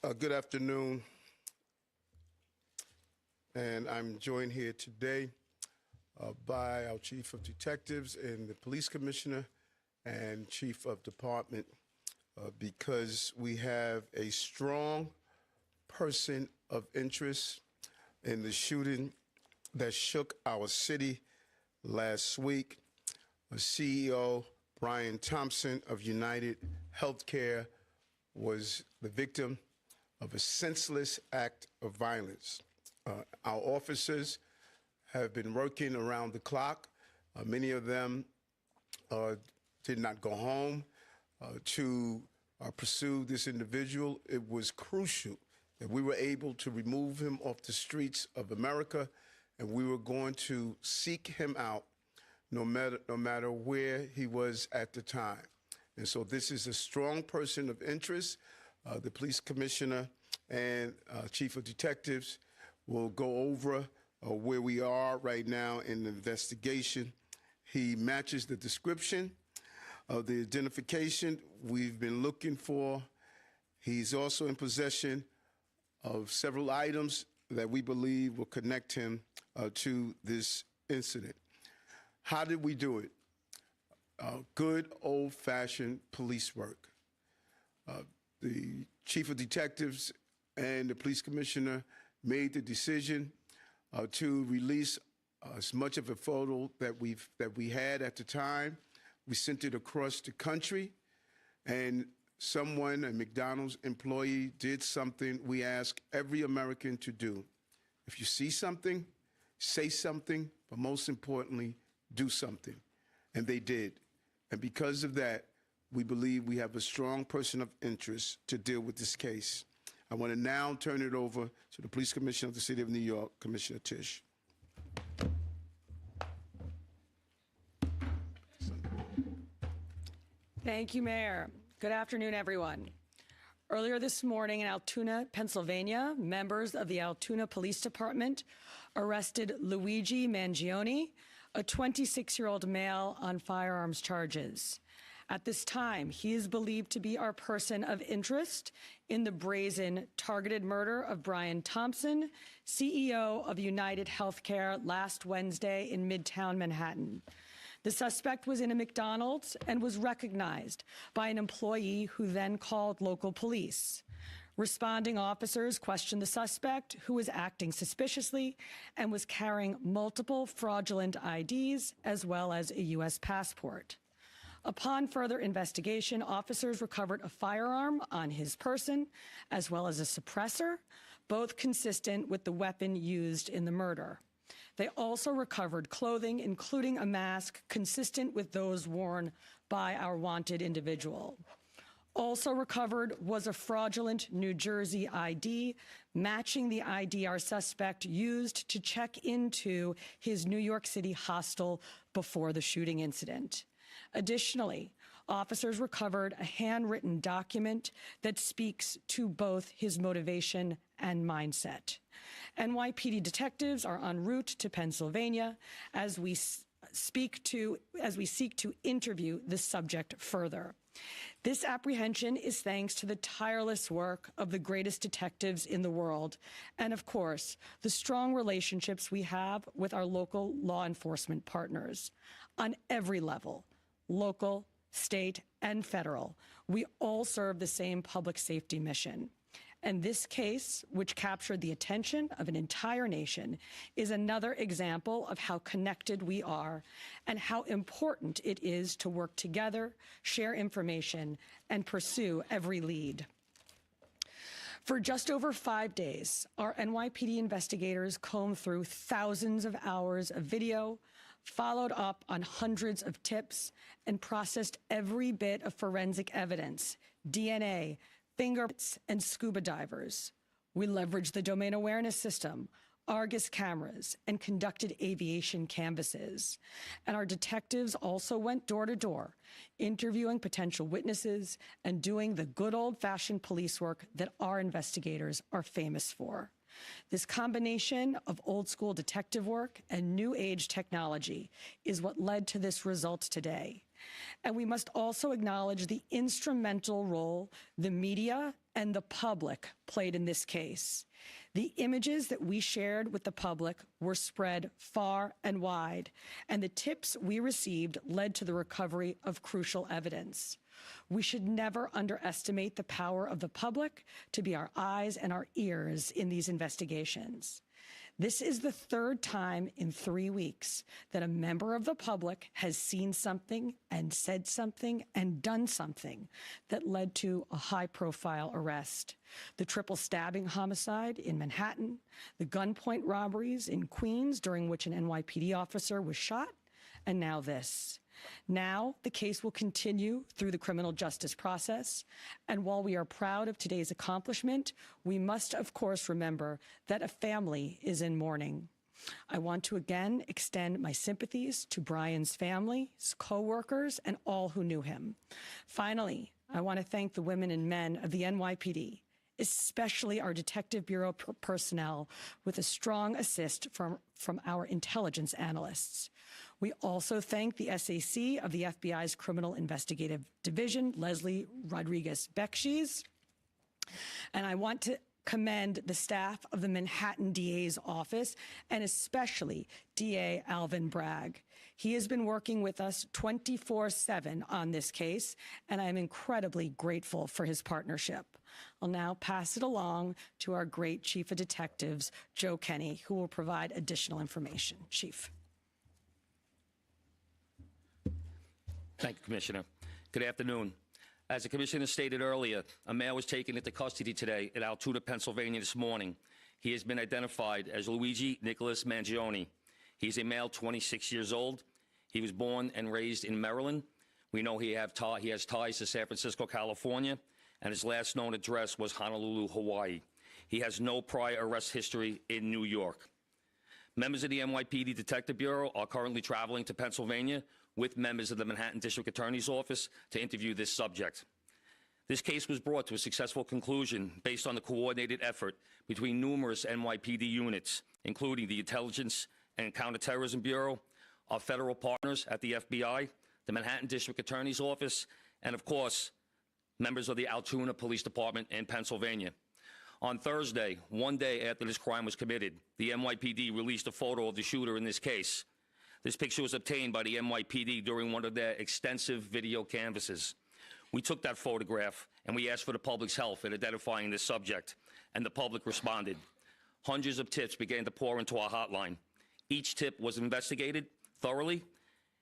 Good afternoon, and I'm joined here today by our Chief of Detectives and the Police Commissioner and Chief of Department because we have a strong person of interest in the shooting that shook our city last week. CEO Brian Thompson of UnitedHealthcare was the victim of a senseless act of violence. Our officers have been working around the clock. Many of them did not go home to pursue this individual. It was crucial that we were able to remove him off the streets of America, and we were going to seek him out no matter where he was at the time. And so this is a strong person of interest. The police commissioner and chief of detectives will go over where we are right now in the investigation. He matches the description of the identification we've been looking for. He's also in possession of several items that we believe will connect him to this incident. How did we do it? Good old-fashioned police work. The chief of detectives and the police commissioner made the decision to release as much of a photo that we had at the time. We sent it across the country, and someone, a McDonald's employee, did something we ask every American to do. If you see something, say something, but most importantly, do something. And they did. And because of that, we believe we have a strong person of interest to deal with this case. I want to now turn it over to the Police Commissioner of the City of New York, Commissioner Tisch. Thank you, Mayor. Good afternoon, everyone. Earlier this morning in Altoona, Pennsylvania, members of the Altoona Police Department arrested Luigi Mangione, a 26-year-old male, on firearms charges. At this time, he is believed to be our person of interest in the brazen targeted murder of Brian Thompson, CEO of UnitedHealthcare, last Wednesday in Midtown Manhattan. The suspect was in a McDonald's and was recognized by an employee who then called local police. Responding officers questioned the suspect, who was acting suspiciously and was carrying multiple fraudulent IDs as well as a U.S. passport. Upon further investigation, officers recovered a firearm on his person as well as a suppressor, both consistent with the weapon used in the murder. They also recovered clothing, including a mask consistent with those worn by our wanted individual. Also recovered was a fraudulent New Jersey ID, matching the ID our suspect used to check into his New York City hostel before the shooting incident. Additionally, officers recovered a handwritten document that speaks to both his motivation and mindset. NYPD detectives are en route to Pennsylvania as we seek to interview the subject further. This apprehension is thanks to the tireless work of the greatest detectives in the world and, of course, the strong relationships we have with our local law enforcement partners. On every level, local, state, and federal, we all serve the same public safety mission. And this case, which captured the attention of an entire nation, is another example of how connected we are and how important it is to work together, share information, and pursue every lead. For just over 5 days, our NYPD investigators combed through thousands of hours of video, followed up on hundreds of tips, and processed every bit of forensic evidence, DNA, fingerprints, and scuba divers. We leveraged the domain awareness system, Argus cameras, and conducted aviation canvasses. And our detectives also went door to door, interviewing potential witnesses and doing the good old-fashioned police work that our investigators are famous for. This combination of old-school detective work and new-age technology is what led to this result today. And we must also acknowledge the instrumental role the media and the public played in this case. The images that we shared with the public were spread far and wide, and the tips we received led to the recovery of crucial evidence. We should never underestimate the power of the public to be our eyes and our ears in these investigations. This is the third time in 3 weeks that a member of the public has seen something and said something and done something that led to a high-profile arrest. The triple stabbing homicide in Manhattan, the gunpoint robberies in Queens during which an NYPD officer was shot, and now this. Now, the case will continue through the criminal justice process, and while we are proud of today's accomplishment, we must, of course, remember that a family is in mourning. I want to again extend my sympathies to Brian's family, his co-workers, and all who knew him. Finally, I want to thank the women and men of the NYPD, especially our Detective Bureau personnel, with a strong assist from our intelligence analysts. We also thank the SAC of the FBI's Criminal Investigative Division, Leslie Rodriguez-Bekshies. And I want to commend the staff of the Manhattan DA's office, and especially DA Alvin Bragg. He has been working with us 24/7 on this case, and I am incredibly grateful for his partnership. I'll now pass it along to our great Chief of Detectives, Joe Kenny, who will provide additional information. Chief. Thank you, Commissioner. Good afternoon. As the Commissioner stated earlier, a male was taken into custody today in Altoona, Pennsylvania this morning. He has been identified as Luigi Nicholas Mangione. He's a male, 26 years old. He was born and raised in Maryland. We know he has ties to San Francisco, California, and his last known address was Honolulu, Hawaii. He has no prior arrest history in New York. Members of the NYPD Detective Bureau are currently traveling to Pennsylvania with members of the Manhattan District Attorney's Office to interview this subject. This case was brought to a successful conclusion based on the coordinated effort between numerous NYPD units, including the Intelligence and Counterterrorism Bureau, our federal partners at the FBI, the Manhattan District Attorney's Office, and of course, members of the Altoona Police Department in Pennsylvania. On Thursday, one day after this crime was committed, the NYPD released a photo of the shooter in this case. This picture was obtained by the NYPD during one of their extensive video canvasses. We took that photograph and we asked for the public's help in identifying this subject, and the public responded. Hundreds of tips began to pour into our hotline. Each tip was investigated thoroughly,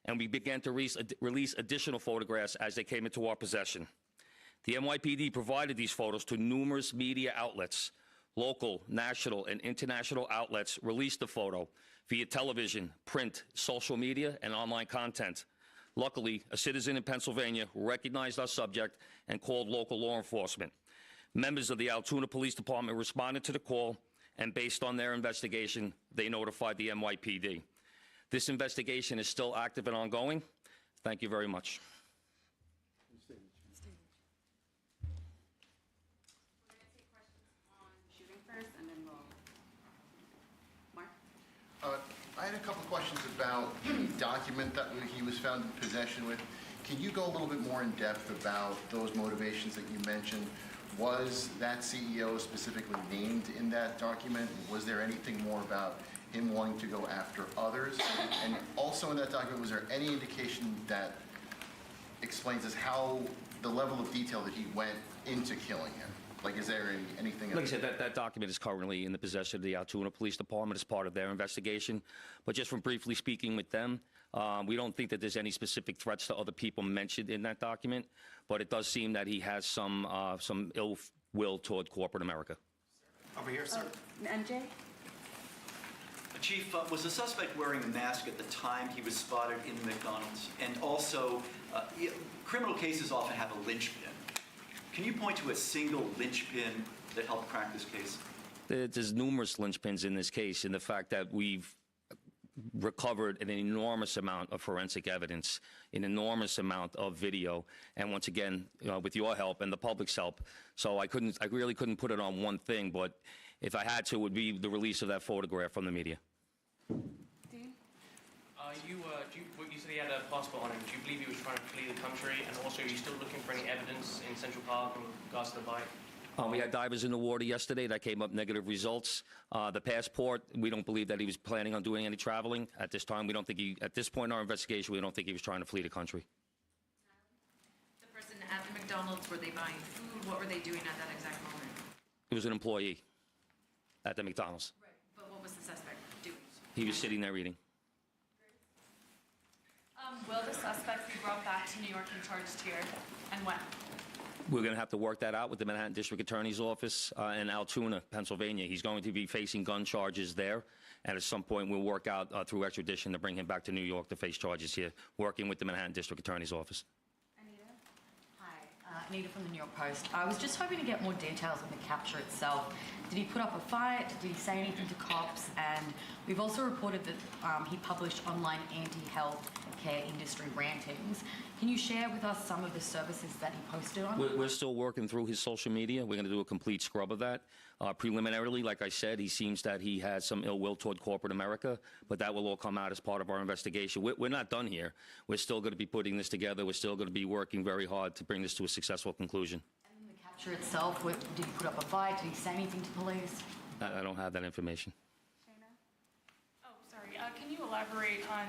and we began to release additional photographs as they came into our possession. The NYPD provided these photos to numerous media outlets. Local, national, and international outlets released the photo via television, print, social media, and online content. Luckily, a citizen in Pennsylvania recognized our subject and called local law enforcement. Members of the Altoona Police Department responded to the call, and based on their investigation, they notified the NYPD. This investigation is still active and ongoing. Thank you very much. I had a couple questions about the document that he was found in possession with. Can you go a little bit more in depth about those motivations that you mentioned? Was that CEO specifically named in that document? Was there anything more about him wanting to go after others? And also in that document, was there any indication that explains us how the level of detail that he went into killing him? Like, is there anything? Like I said, that document is currently in the possession of the Altoona Police Department as part of their investigation. But just from briefly speaking with them, we don't think that there's any specific threats to other people mentioned in that document. But it does seem that he has some ill will toward corporate America. Over here, sir. MJ? Chief, was the suspect wearing a mask at the time he was spotted in the McDonald's? And also, criminal cases often have a linchpin. Can you point to a single linchpin that helped crack this case? There's numerous linchpins in this case, in the fact that we've recovered an enormous amount of forensic evidence, an enormous amount of video, and once again, with your help and the public's help. So I really couldn't put it on one thing, but if I had to, it would be the release of that photograph from the media. Dean? What you said said he had a passport on him. Do you believe he was trying to flee the country? And also, are you still looking for any evidence in Central Park in regards to the bike? We had divers in the water yesterday that came up negative results. The passport, we don't believe that he was planning on doing any traveling at this time. We don't think he, at this point in our investigation, we don't think he was trying to flee the country. The person at the McDonald's, were they buying food? What were they doing at that exact moment? He was an employee at the McDonald's. Right. But what was the suspect doing? He was sitting there eating. Will the suspect be brought back to New York and charged here, and when? We're going to have to work that out with the Manhattan District Attorney's Office in Altoona, Pennsylvania. He's going to be facing gun charges there, and at some point we'll work out through extradition to bring him back to New York to face charges here, working with the Manhattan District Attorney's Office. Hi, Anita from the New York Post. I was just hoping to get more details on the capture itself. Did he put up a fight? Did he say anything to cops? And we've also reported that he published online anti-healthcare industry rantings. Can you share with us some of the services that he posted on? We're still working through his social media. We're going to do a complete scrub of that. Preliminarily, like I said, he seems that he has some ill will toward corporate America, but that will all come out as part of our investigation. We're not done here. We're still going to be putting this together. We're still going to be working very hard to bring this to a successful conclusion. And the capture itself, did he put up a fight? Did he say anything to police? I don't have that information. Oh, sorry. Can you elaborate on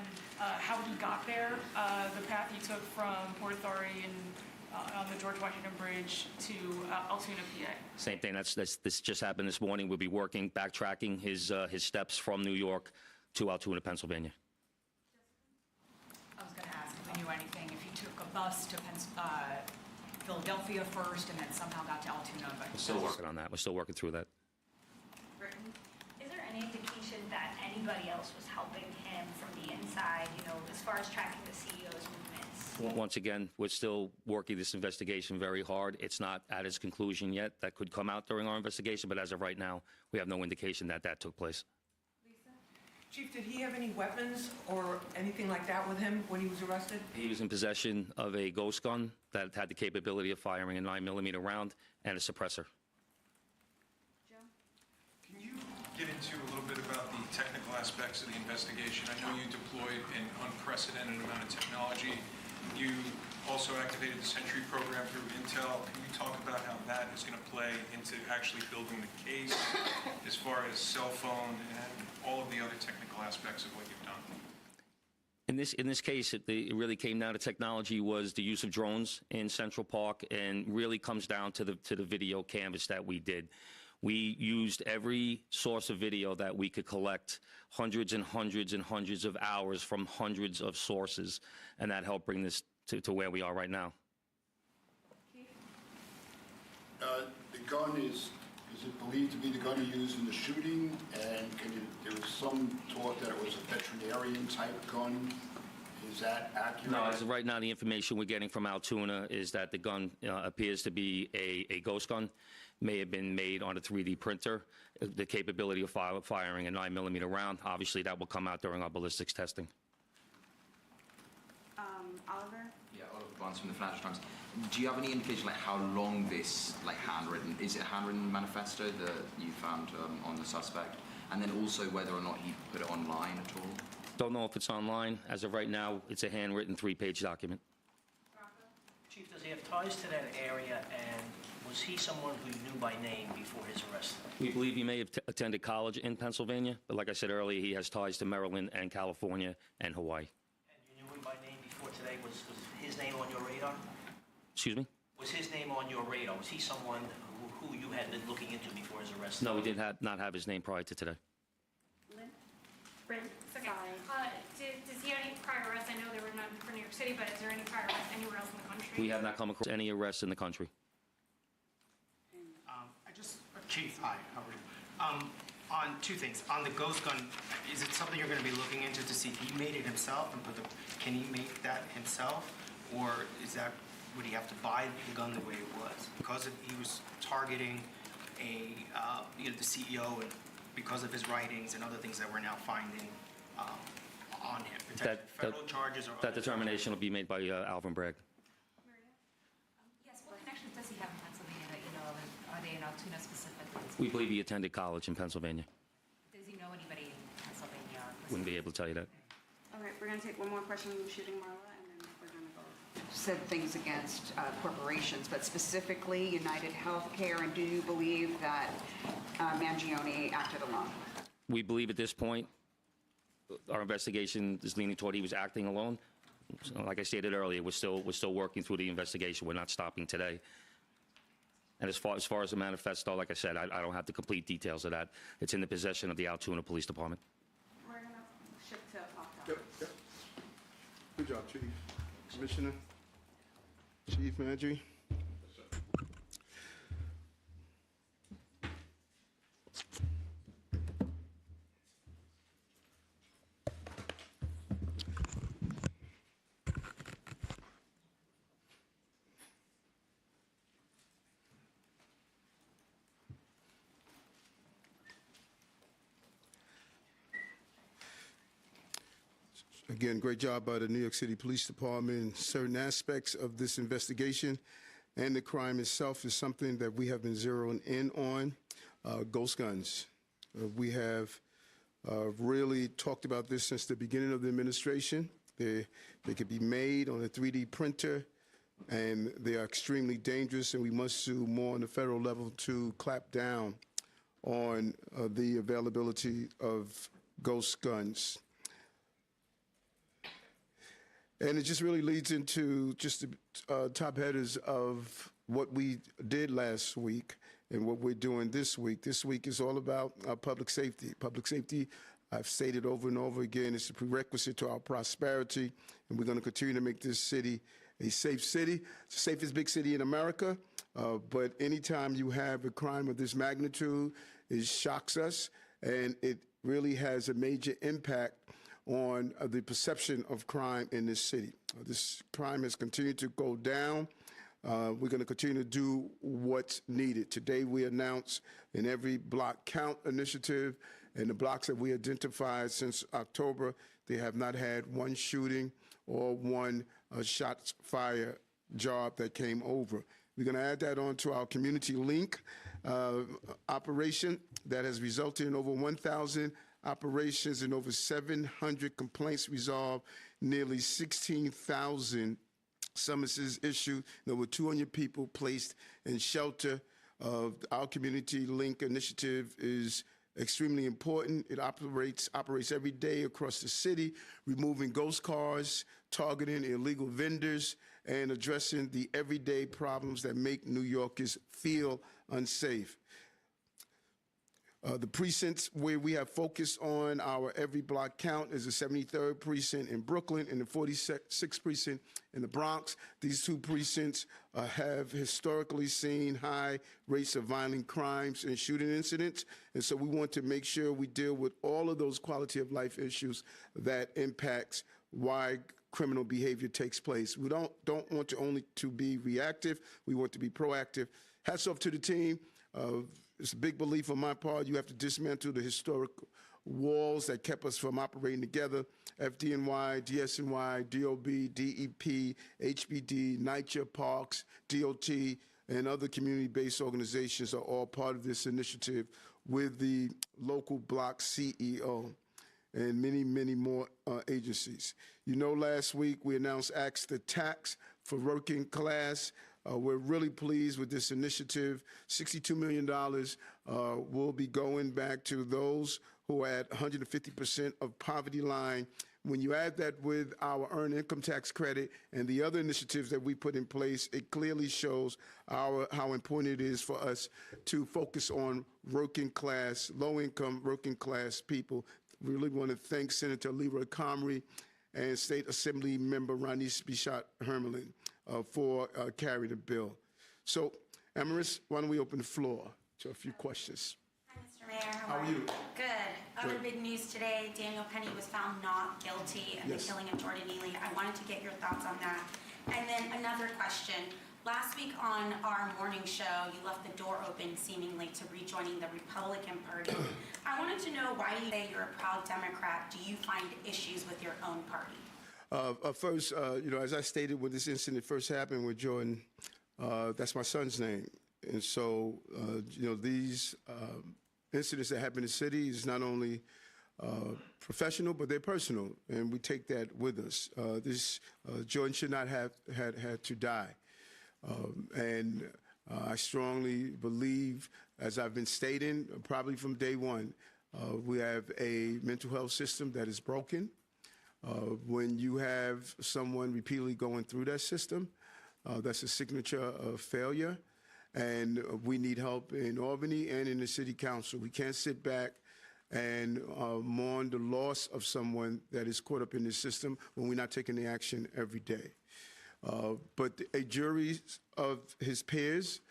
how he got there, the path he took from Port Authority and on the George Washington Bridge to Altoona, PA? Same thing. This just happened this morning. We'll be working, backtracking his steps from New York to Altoona, Pennsylvania. I was going to ask if you knew anything, if he took a bus to Philadelphia first and then somehow got to Altoona. But We're still working on that. We're still working through that. Britain, is there any indication that anybody else was helping him from the inside, you know, as far as tracking the CEO's movements? Once again, we're still working this investigation very hard. It's not at its conclusion yet. That could come out during our investigation, but as of right now, we have no indication that that took place. Chief, did he have any weapons or anything like that with him when he was arrested? He was in possession of a ghost gun that had the capability of firing a 9mm round and a suppressor. Can you get into a little bit about the technical aspects of the investigation? I know you deployed an unprecedented amount of technology. You also activated the Sentry program through Intel. Can you talk about how that is going to play into actually building the case as far as cell phone and all of the other technical aspects of what you've done? In this case, it really came down to technology was the use of drones in Central Park, and really comes down to the video canvas that we did. We used every source of video that we could collect, hundreds and hundreds and hundreds of hours from hundreds of sources, and that helped bring this to where we are right now. The gun is it believed to be the gun he used in the shooting? And there was some talk that it was a veterinarian type gun. Is that accurate? No, as of right now, the information we're getting from Altoona is that the gun appears to be a ghost gun. May have been made on a 3D printer. The capability of firing a 9mm round. Obviously, that will come out during our ballistics testing. Oliver? Yeah, Oliver Barnes from the Financial Times. Do you have any indication like how long this handwritten, is it a handwritten manifesto that you found on the suspect? And then also whether or not he put it online at all? Don't know if it's online. As of right now, it's a handwritten 3-page document. Chief, does he have ties to that area, and was he someone who you knew by name before his arrest? We believe he may have attended college in Pennsylvania, but like I said earlier, he has ties to Maryland and California and Hawaii. And you knew him by name before today? Was his name on your radar? Excuse me? Was his name on your radar? Was he someone who you had been looking into before his arrest? No, we did not have his name prior to today. Brent, Okay. sorry. Does he have any prior arrests? I know there were none for New York City, but is there any prior arrests anywhere else in the country? We have not come across any arrests in the country. Chief, hi, how are you? On two things. On the ghost gun, is it something you're going to be looking into to see if he made it himself and can he make that himself, or would he have to buy the gun the way it was? Because he was targeting the CEO, and because of his writings and other things that we're now finding on him, potentially federal charges or that determination will be made by Alvin Bragg. Yes, what connections does he have in Pennsylvania that you know of? Are they in Altoona specifically? We believe he attended college in Pennsylvania. Does he know anybody in Pennsylvania? Wouldn't be able to tell you that. All right, we're going to take one more question from Shooting Marla, and then we're going to go. Said things against corporations, but specifically UnitedHealthcare, and do you believe that Mangione acted alone? We believe at this point, our investigation is leaning toward he was acting alone. So, like I stated earlier, we're still working through the investigation. We're not stopping today. And as far as the manifesto, like I said, I don't have the complete details of that. It's in the possession of the Altoona Police Department. We're going to shift to October. Yep. Good job, Chief. Commissioner, Chief Manager. Again, great job by the New York City Police Department. In certain aspects of this investigation and the crime itself is something that we have been zeroing in on. Ghost guns. We have really talked about this since the beginning of the administration. They could be made on a 3D printer, and they are extremely dangerous, and we must do more on the federal level to clamp down on the availability of ghost guns. And it just really leads into just the top headers of what we did last week and what we're doing this week. This week is all about public safety. Public safety, I've stated over and over again, is a prerequisite to our prosperity, and we're going to continue to make this city a safe city. It's the safest big city in America, but anytime you have a crime of this magnitude, it shocks us, and it really has a major impact on the perception of crime in this city. This crime has continued to go down. We're going to continue to do what's needed. Today we announced an every block count initiative, and the blocks that we identified since October, they have not had one shooting or one shots fired job that came over. We're going to add that on to our community link operation that has resulted in over 1,000 operations and over 700 complaints resolved, nearly 16,000 summonses issued, and over 200 people placed in shelter. Our community link initiative is extremely important. It operates every day across the city, removing ghost cars, targeting illegal vendors, and addressing the everyday problems that make New Yorkers feel unsafe. The precincts where we have focused on our every block count is the 73rd precinct in Brooklyn and the 46th precinct in the Bronx. These two precincts have historically seen high rates of violent crimes and shooting incidents, and so we want to make sure we deal with all of those quality of life issues that impacts why criminal behavior takes place. We don't want to only to be reactive, we want to be proactive. Hats off to the team. It's a big belief on my part. You have to dismantle the historic walls that kept us from operating together. FDNY, DSNY, DOB, DEP, HBD, NYCHA, Parks, DOT, and other community-based organizations are all part of this initiative with the local block CEO and many, many more agencies. You know, last week we announced Axe the Tax for working class. We're really pleased with this initiative. $62 million will be going back to those who are at 150% of poverty line. When you add that with our earned income tax credit and the other initiatives that we put in place, it clearly shows how important it is for us to focus on working class, low-income working class people. We really want to thank Senator Leroy Comrie and State Assembly Member Ronise Bichat-Hermelin for carrying the bill. So, Amaris, why don't we open the floor to a few questions? Hi, Mr. Mayor. How are you? Good. Other Good. big news today, Daniel Penny was found not guilty of the killing of Jordan Neely. I wanted to get your thoughts on that. And then another question. Last week on our morning show, you left the door open seemingly to rejoining the Republican Party. I wanted to know why you say you're a proud Democrat. Do you find issues with your own party? First, as I stated when this incident first happened with Jordan, that's my son's name. And so, these incidents that happen in the city is not only professional, but they're personal, and we take that with us. This Jordan should not have had to die. And I strongly believe, as I've been stating, probably from day one, we have a mental health system that is broken. When you have someone repeatedly going through that system, that's a signature of failure. And we need help in Albany and in the city council. We can't sit back and mourn the loss of someone that is caught up in this system when we're not taking the action every day. But a jury of his peers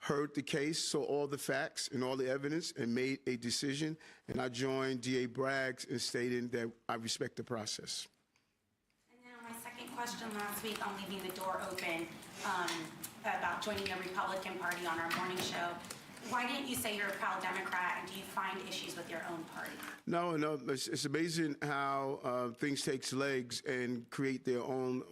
heard the case, saw all the facts and all the evidence, and made a decision. And I joined DA Braggs in stating that I respect the process. And then on my second question last week on leaving the door open about joining the Republican Party on our morning show, why didn't you say you're a proud Democrat, and do you find issues with your own party? No, it's amazing how things take legs and create their own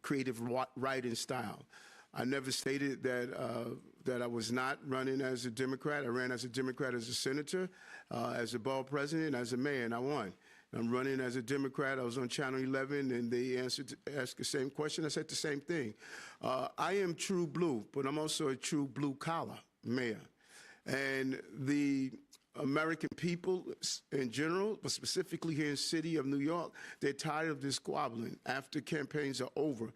creative writing style. I never stated that I was not running as a Democrat. I ran as a Democrat as a senator, as a borough president, as a mayor, and I won. I'm running as a Democrat. I was on Channel 11, and they asked the same question. I said the same thing. I am true blue, but I'm also a true blue-collar mayor. And the American people in general, but specifically here in the city of New York, they're tired of this squabbling after campaigns are over.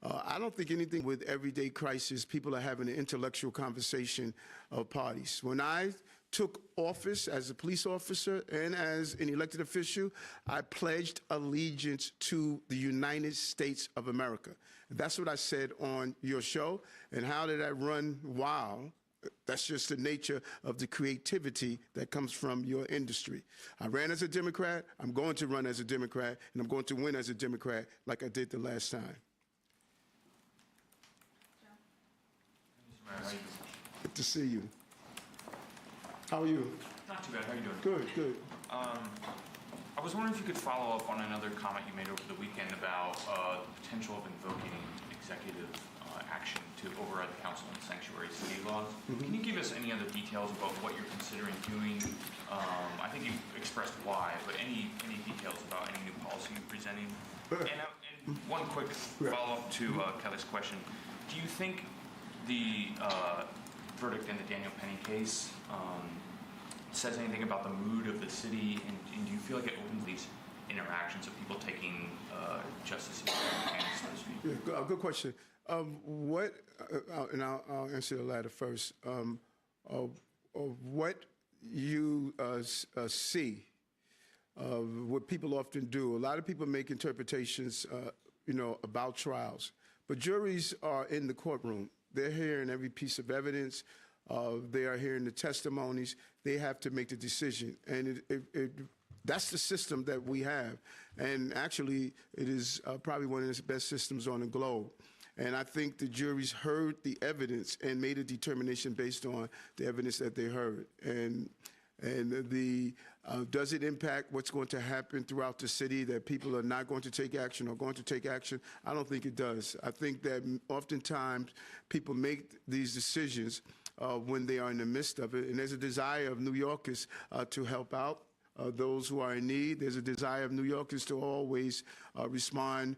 I don't think anything with everyday crisis, people are having an intellectual conversation of parties. When I took office as a police officer and as an elected official, I pledged allegiance to the United States of America. That's what I said on your show. And how did I run wild? That's just the nature of the creativity that comes from your industry. I ran as a Democrat, I'm going to run as a Democrat, and I'm going to win as a Democrat like I did the last time. Good to see you. How are you? Not too bad. How are you doing? Good, good. I was wondering if you could follow up on another comment you made over the weekend about the potential of invoking executive action to override the council and sanctuary city laws. Can you give us any other details about what you're considering doing? I think you expressed why, but any details about any new policy you're presenting? And one quick follow-up to Kelly's question. Do you think the verdict in the Daniel Penny case says anything about the mood of the city, and do you feel like it opens these interactions of people taking justice in their hands, so to speak? Yeah, good question. And I'll answer the latter first. What you see, what people often do, a lot of people make interpretations, about trials, but juries are in the courtroom. They're hearing every piece of evidence. They are hearing the testimonies. They have to make the decision, and that's the system that we have. And actually, it is probably one of the best systems on the globe. And I think the juries heard the evidence and made a determination based on the evidence that they heard. And does it impact what's going to happen throughout the city, that people are not going to take action or going to take action? I don't think it does. I think that oftentimes people make these decisions when they are in the midst of it. And there's a desire of New Yorkers to help out those who are in need. There's a desire of New Yorkers to always respond